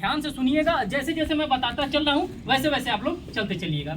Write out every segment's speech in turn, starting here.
ध्यान से सुनिएगा, जैसे जैसे मैं बताता चल रहा हूँ वैसे वैसे आप लोग चलते चलिएगा।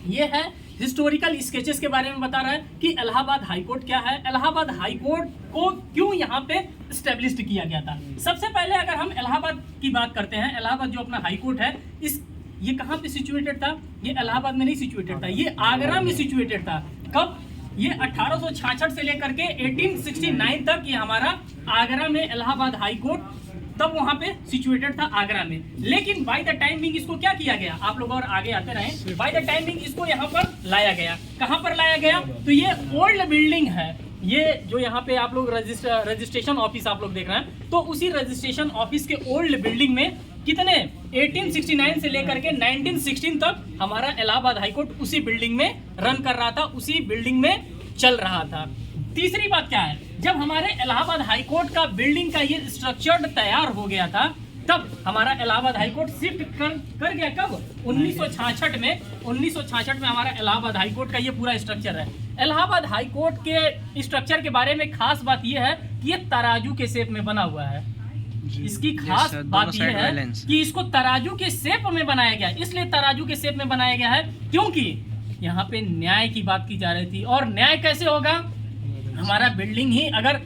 ये है हिस्टोरिकल स्केचेस के बारे में बता रहा है कि इलाहाबाद हाई कोर्ट क्या है, इलाहाबाद हाई कोर्ट को क्यों यहाँ पे स्टेब्लिश्ड किया गया था। सबसे पहले अगर हम इलाहाबाद की बात करते हैं, इलाहाबाद जो अपना हाई कोर्ट है, ये कहाँ पे सिचुएटेड था? ये इलाहाबाद में नहीं सिचुएटेड था, ये आगरा में सिचुएटेड था। कब? ये 1866 से लेकर के 1869 तक ये हमारा आगरा में इलाहाबाद हाई कोर्ट तब वहां पे सिचुएटेड था आगरा में। लेकिन बाय द टाइमिंग इसको क्या किया गया, आप लोग और आगे आते रहे, बाय द टाइमिंग इसको यहाँ पर लाया गया। कहाँ पर लाया गया? तो ये ओल्ड बिल्डिंग है, ये जो यहाँ पे आप लोग रजिस्ट्रेशन ऑफिस आप लोग देख रहे हैं, तो उसी रजिस्ट्रेशन ऑफिस के ओल्ड बिल्डिंग में कितने 1869 से लेकर के 1916 तक हमारा इलाहाबाद हाईकोर्ट उसी बिल्डिंग में रन कर रहा था, उसी बिल्डिंग में चल रहा था। तीसरी बात क्या है, जब हमारे इलाहाबाद हाईकोर्ट का बिल्डिंग का ये स्ट्रक्चर तैयार हो गया था, तब हमारा इलाहाबाद हाईकोर्ट शिफ्ट कर गया। कब? 1966 में। 1966 में हमारा इलाहाबाद हाईकोर्ट का ये पूरा स्ट्रक्चर है। इलाहाबाद हाईकोर्ट के स्ट्रक्चर के बारे में खास बात यह है कि ये तराजू के शेप में बना हुआ है। इसकी खास बात यह है कि इसको तराजू के शेप में बनाया गया। इसलिए तराजू के शेप में बनाया गया है क्योंकि यहाँ पे न्याय की बात की जा रही थी। और न्याय कैसे होगा? हमारा बिल्डिंग ही अगर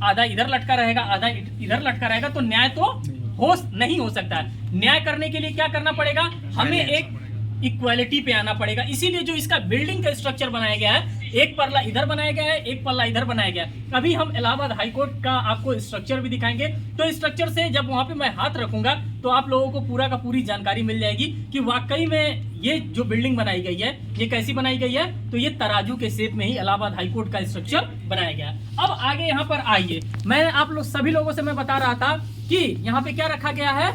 आधा इधर लटका रहेगा, आधा इधर लटका रहेगा, तो न्याय तो नहीं हो सकता है। न्याय करने के लिए क्या करना पड़ेगा? हमें एक इक्वालिटी पे आना पड़ेगा। इसीलिए जो इसका बिल्डिंग का स्ट्रक्चर बनाया गया है, एक पल्ला इधर बनाया गया है, एक पल्ला इधर बनाया गया है। अभी हम इलाहाबाद हाईकोर्ट का आपको स्ट्रक्चर भी दिखाएंगे, तो स्ट्रक्चर से जब वहां पे मैं हाथ रखूंगा तो आप लोगों को पूरा का पूरी जानकारी मिल जाएगी कि वाकई में ये जो बिल्डिंग बनाई गई है ये कैसी बनाई गई है। तो ये तराजू के शेप में ही इलाहाबाद हाईकोर्ट का स्ट्रक्चर बनाया गया है। अब आगे यहाँ पर आइए, मैं आप लोग सभी लोगों से मैं बता रहा था कि यहाँ पे क्या रखा गया है,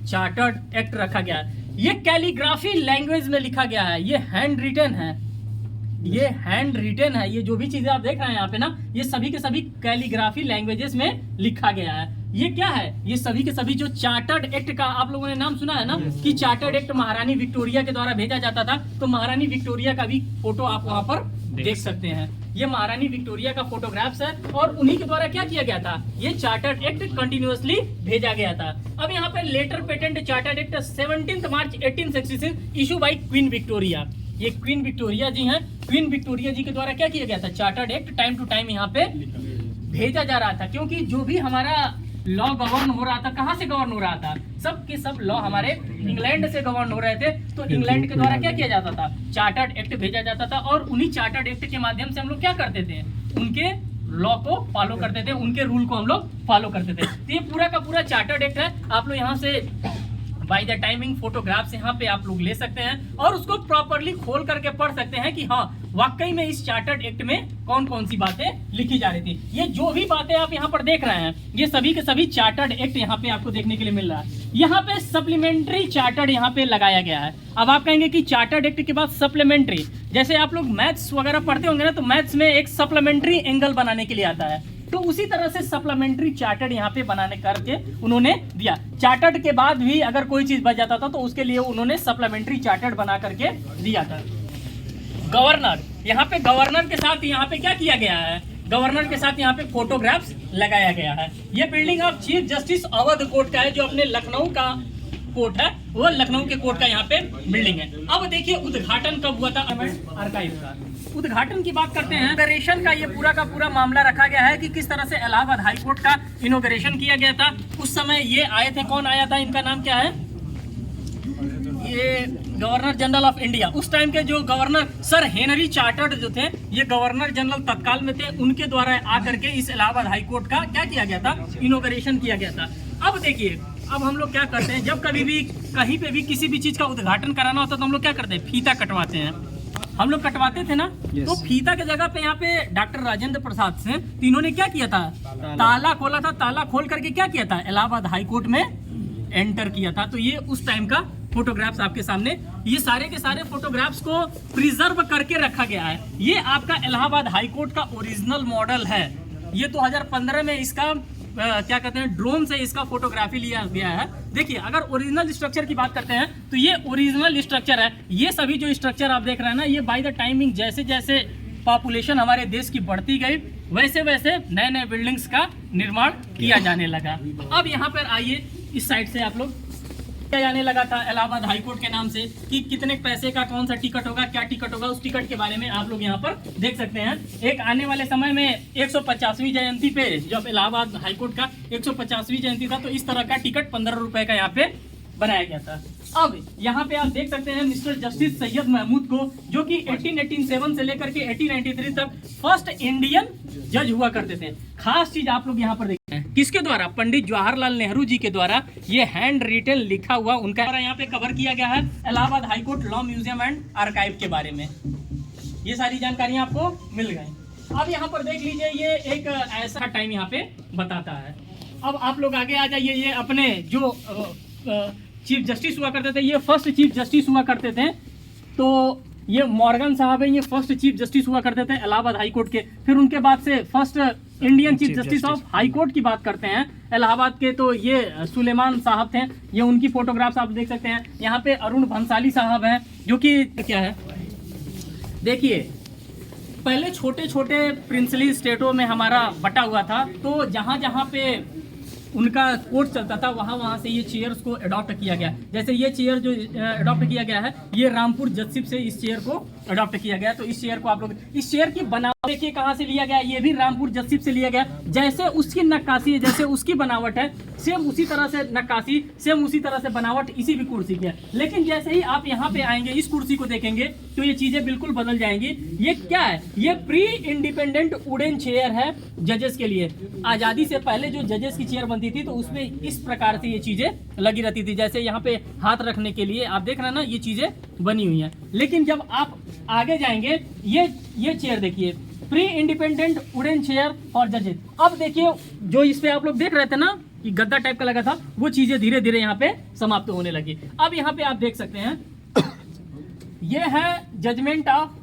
चार्टर्ड एक्ट रखा गया है। ये कैलीग्राफी लैंग्वेज में लिखा गया है, ये हैंड रिटन है, ये हैंड रिटन है। ये जो भी चीजें आप देख रहे हैं यहाँ पे ना, ये सभी के सभी कैलीग्राफी लैंग्वेजेस में लिखा गया है। ये क्या है? ये सभी के सभी जो चार्टर्ड एक्ट का आप लोगों ने नाम सुना है ना, कि चार्टर्ड एक्ट महारानी विक्टोरिया के द्वारा भेजा जाता था, तो महारानी विक्टोरिया का भी फोटो आप वहां पर देख सकते हैं। ये महारानी विक्टोरिया का फोटोग्राफ्स है और उन्हीं के द्वारा क्या किया गया था, ये चार्टर्ड एक्ट कंटिन्यूअसली भेजा गया था। अब यहाँ पे letter patent chartered act 17 March 1866 issue by Queen Victoria. ये क्वीन विक्टोरिया जी हैं, क्वीन विक्टोरिया जी के द्वारा क्या किया गया था, chartered act time to time यहाँ पे भेजा जा रहा था। क्योंकि जो भी हमारा लॉ गवर्न हो रहा था, कहाँ से गवर्न हो रहा था, सब के सब लॉ हमारे इंग्लैंड से गवर्न हो रहे थे। तो इंग्लैंड के द्वारा क्या किया जाता था, चार्टर्ड एक्ट भेजा जाता था। और उन्हीं चार्टर्ड एक्ट के माध्यम से हम लोग क्या करते थे, उनके लॉ को फॉलो करते थे, उनके रूल को हम लोग फॉलो करते थे। तो ये पूरा का पूरा चार्टर्ड एक्ट है। आप लोग यहाँ से बाय द टाइमिंग फोटोग्राफ्स यहाँ पे आप लोग ले सकते हैं और उसको प्रॉपरली खोल करके पढ़ सकते हैं कि हाँ वाकई में इस चार्टर्ड एक्ट में कौन कौन सी बातें लिखी जा रही थी। ये जो भी बातें आप यहाँ पर देख रहे हैं, ये सभी के सभी चार्टर्ड एक्ट यहाँ पे आपको देखने के लिए मिल रहा है। यहाँ पे सप्लीमेंट्री चार्टर्ड यहाँ पे लगाया गया है। अब आप कहेंगे कि चार्टर्ड एक्ट के बाद सप्लीमेंट्री, जैसे आप लोग मैथ्स वगैरह पढ़ते होंगे ना, तो मैथ्स में एक सप्लीमेंट्री एंगल बनाने के लिए आता है, तो उसी तरह से सप्लीमेंट्री चार्टर्ड यहाँ पे बनाने करके उन्होंने दिया। चार्टर्ड के बाद भी अगर कोई चीज बच जाता था तो उसके लिए उन्होंने सप्लीमेंट्री चार्टर्ड बना करके दिया था। गवर्नर, यहाँ पे गवर्नर के साथ यहाँ पे क्या किया गया है, गवर्नर के साथ यहाँ पे फोटोग्राफ्स लगाया गया है। ये building of chief justice Awadh court का है, जो अपने लखनऊ का कोर्ट है, वो लखनऊ के कोर्ट का यहाँ पे बिल्डिंग है। अब देखिए उद्घाटन कब हुआ था आर्काइव का। उद्घाटन की बात करते हैं, इनॉग्रेशन का ये पूरा का पूरा मामला रखा गया है कि किस तरह से इलाहाबाद हाई कोर्ट का इनॉग्रेशन किया गया था। उस समय ये आए थे, कौन आया था, इनका नाम क्या है, ये गवर्नर जनरल ऑफ इंडिया। उस टाइम के जो गवर्नर सर हेनरी चार्टर्ड जो थे, ये गवर्नर जनरल तत्काल में थे, उनके द्वारा आकर के इस इलाहाबाद हाई कोर्ट का क्या किया गया था, इनॉग्रेशन किया गया था। अब देखिए, अब हम लोग क्या करते हैं, जब कभी भी कहीं पे भी किसी भी चीज का उद्घाटन कराना होता है तो हम लोग क्या करते हैं, फीता कटवाते हैं। हम लोग कटवाते थे ना, तो फीता के जगह पे यहाँ पे डॉक्टर राजेंद्र प्रसाद से तीनों ने क्या किया था, ताला खोला था, ताला खोल करके क्या किया था, इलाहाबाद हाई कोर्ट में एंटर किया था। तो ये उस टाइम का फोटोग्राफ्स आपके सामने, ये सारे के सारे फोटोग्राफ्स को प्रिजर्व करके रखा गया है। ये आपका इलाहाबाद हाई कोर्ट का ओरिजिनल मॉडल है। ये 2015 में इसका क्या कहते हैं, ड्रोन से इसका फोटोग्राफी लिया गया है। देखिए, अगर ओरिजिनल स्ट्रक्चर की बात करते हैं तो ये ओरिजिनल स्ट्रक्चर है। ये सभी जो स्ट्रक्चर आप देख रहे हैं ना, ये बाय द टाइमिंग जैसे जैसे पॉपुलेशन हमारे देश की बढ़ती गई, वैसे वैसे नए नए बिल्डिंग्स का निर्माण किया जाने लगा। अब यहाँ पर आइए, इस साइड से आप लोग क्या आने लगा था इलाहाबाद हाईकोर्ट के नाम से कि कितने पैसे का कौन सा टिकट होगा, क्या टिकट होगा, उस टिकट के बारे में आप लोग यहाँ पर देख सकते हैं। एक आने वाले समय में 150वीं जयंती पे जब इलाहाबाद हाईकोर्ट का 150वीं जयंती था तो इस तरह का टिकट 15 रुपए का यहाँ पे बनाया गया था। अब यहाँ पे आप देख सकते हैं मिस्टर जस्टिस सैयद महमूद को, जो कि 1887 से लेकर के 1893 तक फर्स्ट इंडियन जज हुआ करते थे। खास चीज आप लोग यहाँ पर देखते हैं किसके द्वारा, पंडित जवाहरलाल नेहरू जी के द्वारा ये हैंड रिटेन लिखा हुआ उनका यहाँ पे कवर किया गया है Allahabad high court law museum and archive के बारे में। ये सारी जानकारियां आपको मिल गई। अब यहाँ पर देख लीजिए, ये एक ऐसा टाइम यहाँ पे बताता है। अब आप लोग आगे आ जाइए। ये अपने जो चीफ जस्टिस हुआ करते थे, ये फर्स्ट चीफ जस्टिस हुआ करते थे। तो ये मॉर्गन साहब है, ये फर्स्ट चीफ जस्टिस हुआ करते थे इलाहाबाद हाई कोर्ट के। फिर उनके बाद से first Indian chief justice of high court की बात करते हैं इलाहाबाद के, तो ये सुलेमान साहब थे। ये उनकी फोटोग्राफ्स आप देख सकते हैं। यहाँ पे अरुण भंसाली साहब हैं, जो कि क्या है देखिए, पहले छोटे छोटे प्रिंसली स्टेटों में हमारा बटा हुआ था, तो जहाँ जहाँ पे उनका कोर्ट चलता था वहाँ से ये चेयर्स को अडॉप्ट किया गया। जैसे ये चेयर जो अडॉप्ट किया गया है, ये रामपुर जजशिप से इस चेयर को अडॉप्ट किया गया। तो इस चेयर को आप लोग, इस चेयर की बनावट देखिए कहाँ से लिया गया, ये भी रामपुर जजशिप से लिया गया। जैसे उसकी नक्काशी है, जैसे उसकी बनावट है, सेम उसी तरह से नक्काशी, सेम उसी तरह से बनावट इसी भी कुर्सी की है। लेकिन जैसे ही आप यहाँ पे आएंगे, इस कुर्सी को देखेंगे तो ये चीजें बिल्कुल बदल जाएंगी। ये क्या है, ये प्री इंडिपेंडेंट वुडन चेयर है जजेस के लिए। आजादी से पहले जो जजेस की चेयर बनती थी तो उसमें इस प्रकार से ये चीजें लगी रहती थी। जैसे यहाँ पे हाथ रखने के लिए आप देख रहे हैं ना, ये चीजें बनी हुई हैं। लेकिन जब आप आगे जाएंगे, ये चेयर देखिए, pre independent wooden chair for जजेस। अब देखिए, जो इस पे आप लोग देख रहे थे ना कि गद्दा टाइप का लगा था, वो चीजें धीरे धीरे यहाँ पे समाप्त होने लगी। अब यहाँ पे आप देख सकते हैं, ये है जजमेंट ऑफ,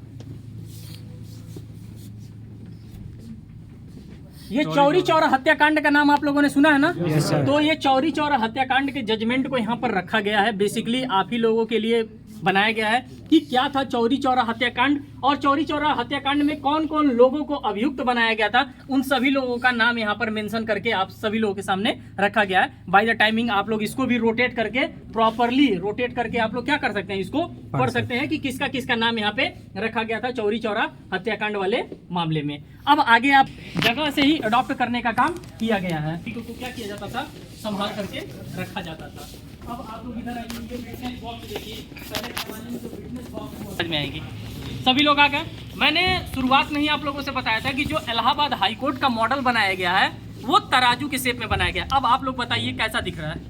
ये चौरी चौरा हत्याकांड का नाम आप लोगों ने सुना है ना? yes, तो ये चौरी चौरा हत्याकांड के जजमेंट को यहाँ पर रखा गया है। बेसिकली आप ही लोगों के लिए बनाया गया है कि क्या था चौरी चौरा हत्याकांड, और चौरी चौरा हत्याकांड में कौन कौन लोगों को अभियुक्त बनाया गया था, उन सभी लोगों का नाम यहाँ पर मेंशन करके आप सभी लोगों के सामने रखा गया है। बाय द टाइमिंग आप लोग इसको भी रोटेट करके, प्रॉपरली रोटेट करके आप लोग क्या कर सकते हैं, इसको पढ़ सकते हैं कि किसका किसका नाम यहाँ पे रखा गया था चौरी चौरा हत्याकांड वाले मामले में। अब आगे आप जगह से ही अडॉप्ट करने का काम किया गया है। ठीक है, क्या किया जाता था, संभाल करके रखा जाता था। अब आप लोग इधर आइए, ये विटनेस बॉक्स देखिए, पहले जमाने में जो विटनेस बॉक्स समझ में आएगी। सभी लोग आ गए। मैंने शुरुआत में ही आप लोगों से बताया था कि जो इलाहाबाद हाई कोर्ट का मॉडल बनाया गया है वो तराजू के शेप में बनाया गया। अब आप लोग बताइए कैसा दिख रहा है?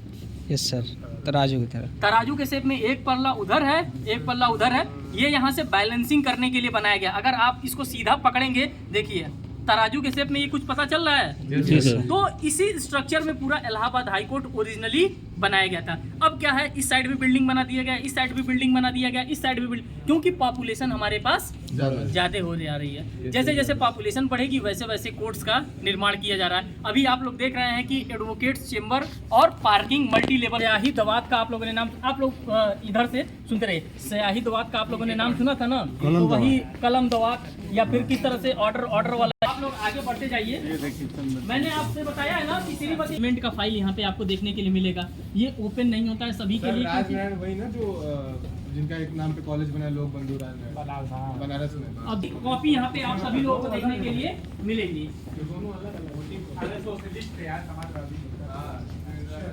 यस सर, तराजू की तरह, तराजू के शेप में एक पल्ला उधर है, एक पल्ला उधर है। ये यहाँ से बैलेंसिंग करने के लिए बनाया गया। अगर आप इसको सीधा पकड़ेंगे, देखिए तराजू के शेप में ये कुछ पता चल रहा है? yes, तो इसी स्ट्रक्चर में पूरा इलाहाबाद हाई कोर्ट ओरिजिनली बनाया गया था। अब क्या है, इस साइड भी बिल्डिंग बना दिया गया, इस साइड भी बिल्डिंग बना दिया गया, इस साइड भी बिल्डिंग, क्योंकि पॉपुलेशन हमारे पास ज्यादा हो जा रही है। जैसे जैसे पॉपुलेशन बढ़ेगी वैसे वैसे कोर्ट्स का निर्माण किया जा रहा है। अभी आप लोग देख रहे हैं कि एडवोकेट्स चेम्बर और पार्किंग मल्टी लेवल। सयाही दवात का आप लोगों ने नाम, आप लोग इधर से सुनते रहे, सयाही दवात का आप लोगों ने नाम सुना था ना? तो वही कलम दवात, या फिर किस तरह से ऑर्डर वाला। आप लोग आगे बढ़ते जाइए। मैंने आपसे बताया है ना कि श्रीमती का फाइल यहाँ पे आपको देखने के लिए मिलेगा। ये ओपन नहीं होता है सभी के लिए। वही ना जो जिनका एक नाम पे कॉलेज बना, लोग बंधु बनारस में। अब कॉपी यहाँ पे आप सभी लोगों को देखने के लिए मिलेगी।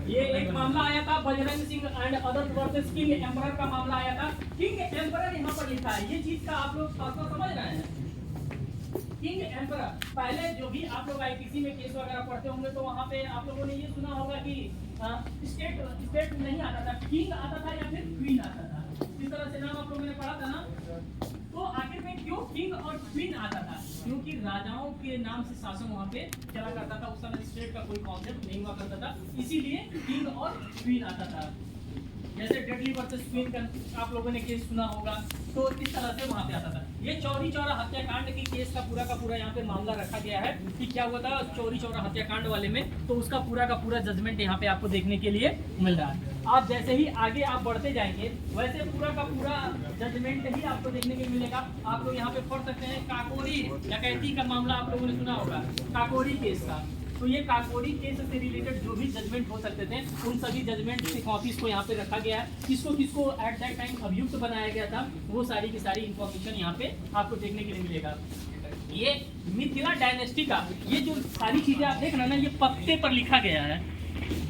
ये एक मामला आया था Bajrang Singh and other versus king emperor का मामला आया था। किंग एम्परर यहाँ पर लिखा है, ये चीज का आप लोग समझ रहे हैं? किंग एम्परर, पहले जो भी आप लोग आईपीसी में केस वगैरह पढ़ते होंगे तो वहाँ पे आप लोगों ने ये सुना होगा कि स्टेट नहीं आता था, किंग आता था या फिर क्वीन आता था। इस तरह से नाम आप लोगों ने पढ़ा था ना? तो आखिर में क्यों किंग और क्वीन आता था? क्योंकि राजाओं के नाम से शासन वहाँ पे चला करता था। उस समय स्टेट का कोई कॉन्सेप्ट नहीं हुआ करता था, इसीलिए किंग और क्वीन आता था। जैसे डेडली वर्सेस क्वीन का आप लोगों ने केस सुना होगा, तो इस तरह से वहाँ पे आता था। ये चौरी चौरा हत्याकांड की केस का पूरा यहाँ पे मामला रखा गया है कि क्या हुआ था चौरी चौरा हत्याकांड वाले में, तो उसका पूरा का पूरा जजमेंट यहाँ पे आपको देखने के लिए मिल रहा है। आप जैसे ही आगे आप बढ़ते जाएंगे वैसे पूरा का पूरा जजमेंट ही आपको देखने के मिलेगा। आप लोग यहाँ पे पढ़ सकते हैं काकोरी डकैती का मामला आप लोगों ने सुना होगा, काकोरी केस का। तो ये काकोरी केस से रिलेटेड जो भी जजमेंट हो सकते थे उन सभी जजमेंट की कॉपीज को यहाँ पे रखा गया है। किसको किसको एट दैट टाइम अभियुक्त बनाया गया था वो सारी की सारी इंफॉर्मेशन यहाँ पे आपको देखने के लिए मिलेगा। ये मिथिला डायनेस्टी का ये जो सारी चीजें आप देख रहे हैं ना, ये पत्ते पर लिखा गया है।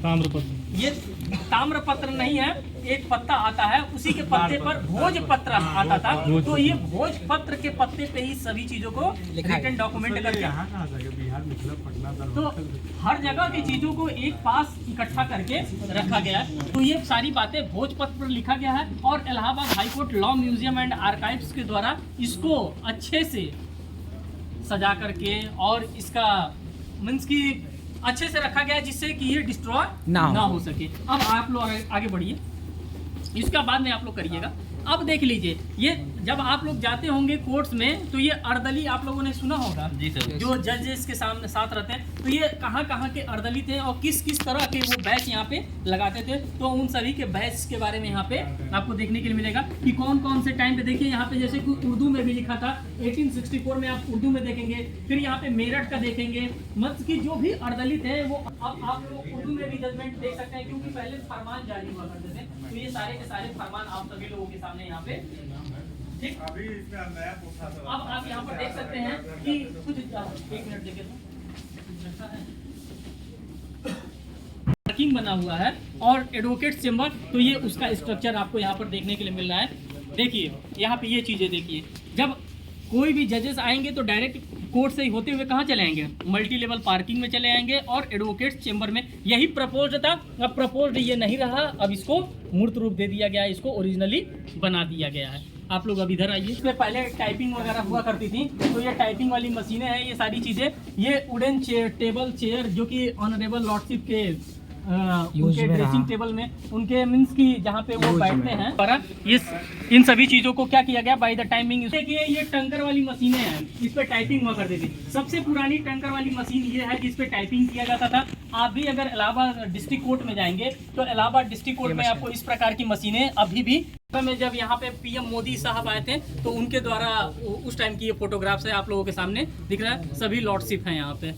ताम्रपत्र, ये ताम्रपत्र नहीं है, एक पत्ता आता है उसी के पत्ते पर भोजपत्र आता था। तो ये भोजपत्र के पत्ते पे ही सभी चीजों को रिटन डॉक्यूमेंट करके बिहार मिथिला पटना तो हर जगह की चीजों को एक पास इकट्ठा करके रखा गया है। तो ये सारी बातें भोजपत्र पर लिखा गया है और Allahabad high court law museum and archives के द्वारा इसको अच्छे से सजा करके और इसका मीन्स की अच्छे से रखा गया है जिससे कि ये डिस्ट्रॉय ना हो सके। अब आप लोग आगे बढ़िए, इसका बाद में आप लोग करिएगा। अब देख लीजिए, ये जब आप लोग जाते होंगे कोर्ट्स में तो ये अर्दली आप लोगों ने सुना होगा जी सर, जो जजेस के सामने साथ रहते हैं। तो ये कहाँ कहाँ के अर्दली थे और किस किस तरह के वो बैच यहाँ पे लगाते थे, तो उन सभी के बैच के बारे में यहाँ पे आपको देखने के लिए मिलेगा कि कौन कौन से टाइम पे। देखिए यहाँ पे जैसे कि उर्दू में भी लिखा था 1864 में, आप उर्दू में देखेंगे। फिर यहाँ पे मेरठ का देखेंगे, मतलब की जो भी अर्दली थे वो अब आप लोग उर्दू में भी जजमेंट देख सकते हैं क्योंकि पहले फरमान जारी हुआ करते थे। तो ये सारे के सारे फरमान आप सभी लोगों के सामने यहाँ पे ठीक। अभी इसमें नया पूछा था। अब आप यहाँ पर देख सकते हैं कि कुछ 1 मिनट देखिए पार्किंग बना हुआ है और एडवोकेट चेम्बर। तो ये उसका स्ट्रक्चर आपको यहाँ पर देखने के लिए मिल रहा है। देखिए यहाँ पे ये चीजें देखिए, जब कोई भी जजेस आएंगे तो डायरेक्ट कोर्ट से ही होते हुए कहाँ चले आएंगे, मल्टी लेवल पार्किंग में चले आएंगे और एडवोकेट चेम्बर में। यही प्रपोज था, अब प्रपोज ये नहीं रहा, अब इसको मूर्त रूप दे दिया गया, इसको ओरिजिनली बना दिया गया है। आप लोग अब इधर आइए। इसमें पहले टाइपिंग वगैरह हुआ करती थी, तो ये टाइपिंग वाली मशीनें हैं, ये सारी चीज़ें। ये वुडन चेयर, टेबल चेयर जो कि ऑनरेबल लॉर्डशिप के उनके ड्रेसिंग टेबल में उनके मीन्स की जहाँ पे वो बैठते हैं पर इन सभी चीज़ों को क्या किया गया बाय द टाइमिंग। देखिए ये टंकर वाली मशीनें हैं, इस पे टाइपिंग हुआ करती थी। सबसे पुरानी टंकर वाली मशीन ये है जिस पे टाइपिंग किया जाता था। आप भी अगर इलाहाबाद डिस्ट्रिक्ट कोर्ट में जाएंगे तो इलाहाबाद डिस्ट्रिक्ट कोर्ट में आपको इस प्रकार की मशीनें अभी भी में, जब यहाँ पे पीएम मोदी साहब आए थे तो उनके द्वारा उस टाइम की ये फोटोग्राफ्स है आप लोगों के सामने दिख रहा है। सभी लॉर्डशिप हैं यहाँ पे।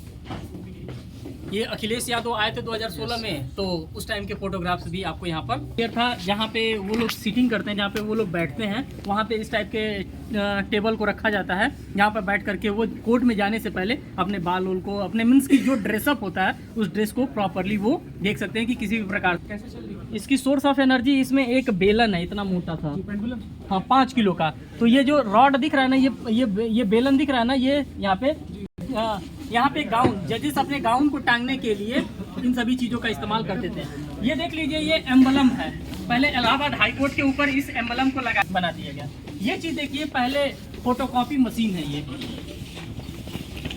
ये अखिलेश यादव आए थे 2016 में, तो उस टाइम के फोटोग्राफ्स भी आपको यहाँ पर था, जहाँ पे वो लोग सीटिंग करते हैं, जहाँ पे वो लोग बैठते हैं, वहाँ पे इस टाइप के टेबल को रखा जाता है, जहाँ पर बैठ करके वो कोर्ट में जाने से पहले अपने बाल उल को, अपने मीन्स की जो ड्रेसअप होता है उस ड्रेस को प्रॉपरली वो देख सकते हैं कि किसी भी प्रकार कैसे चल रही है। इसकी सोर्स ऑफ एनर्जी, इसमें एक बेलन है, इतना मोटा था, हाँ 5 किलो का। तो ये जो रॉड दिख रहा है ना, ये बेलन दिख रहा है ना, ये यहाँ पे गाउन, जजेस अपने गाउन को टांगने के लिए इन सभी चीज़ों का इस्तेमाल करते थे। ये देख लीजिए, ये एम्बलम है, पहले इलाहाबाद हाई कोर्ट के ऊपर इस एम्बलम को लगा बना दिया गया। ये चीज़ देखिए, पहले फोटोकॉपी मशीन है, ये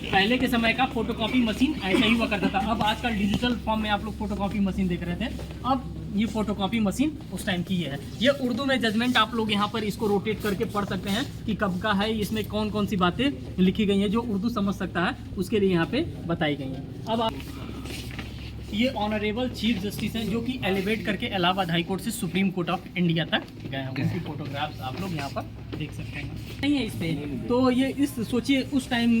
पहले के समय का फोटोकॉपी मशीन ऐसा ही हुआ करता था। अब आजकल डिजिटल फॉर्म में आप लोग फोटोकॉपी मशीन देख रहे थे, अब ये फोटोकॉपी मशीन उस टाइम की है। ये उर्दू में जजमेंट आप लोग यहाँ पर इसको रोटेट करके पढ़ सकते हैं कि कब का है, इसमें कौन कौन सी बातें लिखी गई हैं, जो उर्दू समझ सकता है उसके लिए यहाँ पे बताई गई हैं। अब आप ये ऑनरेबल चीफ जस्टिस हैं जो कि एलिवेट करके इलाहाबाद हाई कोर्ट से सुप्रीम कोर्ट ऑफ इंडिया तक गए हैं। उनकी फोटोग्राफ्स आप लोग यहाँ पर देख सकते हैं। नहीं है इस पे, तो ये इस सोचिए उस टाइम